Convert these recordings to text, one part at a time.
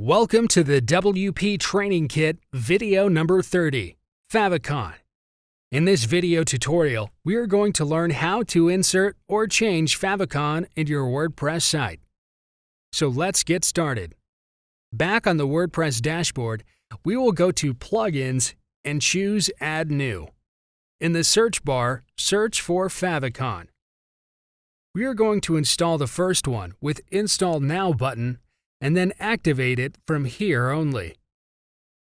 Welcome to the WP Training Kit video number 30, Favicon. In this video tutorial, we are going to learn how to insert or change Favicon into your WordPress site. So let's get started. Back on the WordPress dashboard, we will go to Plugins and choose Add New. In the search bar, search for Favicon. We are going to install the first one with Install Now button and then activate it from here only.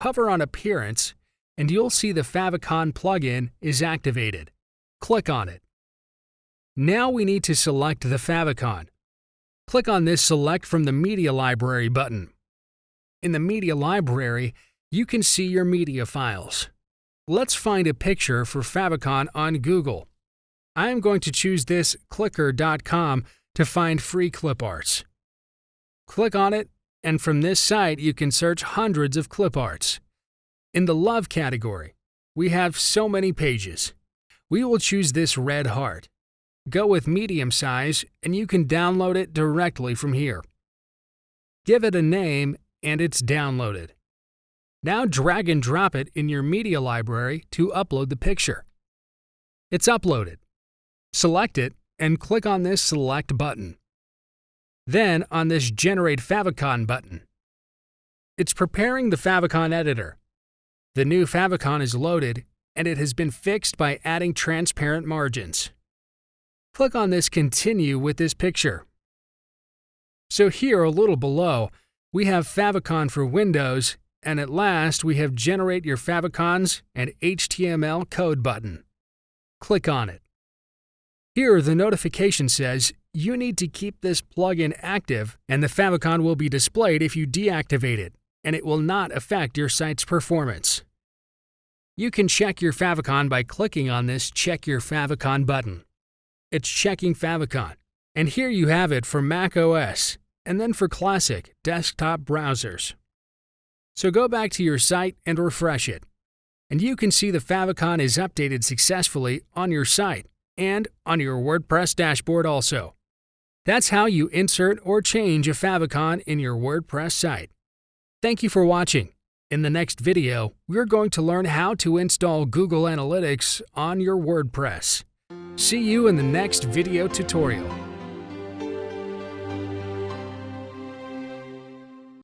Hover on Appearance, and you'll see the Favicon plugin is activated. Click on it. Now we need to select the Favicon. Click on this Select from the Media Library button. In the Media Library, you can see your media files. Let's find a picture for Favicon on Google. I am going to choose this clicker.com to find free clip arts. Click on it, and from this site you can search hundreds of clip arts. In the Love category, we have so many pages. We will choose this red heart. Go with medium size, and you can download it directly from here. Give it a name, and it's downloaded. Now drag and drop it in your media library to upload the picture. It's uploaded. Select it, and click on this Select button. Then on this Generate Favicon button. It's preparing the Favicon editor. The new Favicon is loaded, and it has been fixed by adding transparent margins. Click on this Continue with this picture. So here a little below, we have Favicon for Windows, and at last we have Generate Your Favicons and HTML Code button. Click on it. Here the notification says you need to keep this plugin active, and the Favicon will be displayed if you deactivate it, and it will not affect your site's performance. You can check your Favicon by clicking on this Check Your Favicon button. It's checking Favicon, and here you have it for Mac OS, and then for classic desktop browsers. So go back to your site and refresh it, and you can see the Favicon is updated successfully on your site and on your WordPress dashboard also. That's how you insert or change a Favicon in your WordPress site. Thank you for watching. In the next video, we're going to learn how to install Google Analytics on your WordPress. See you in the next video tutorial.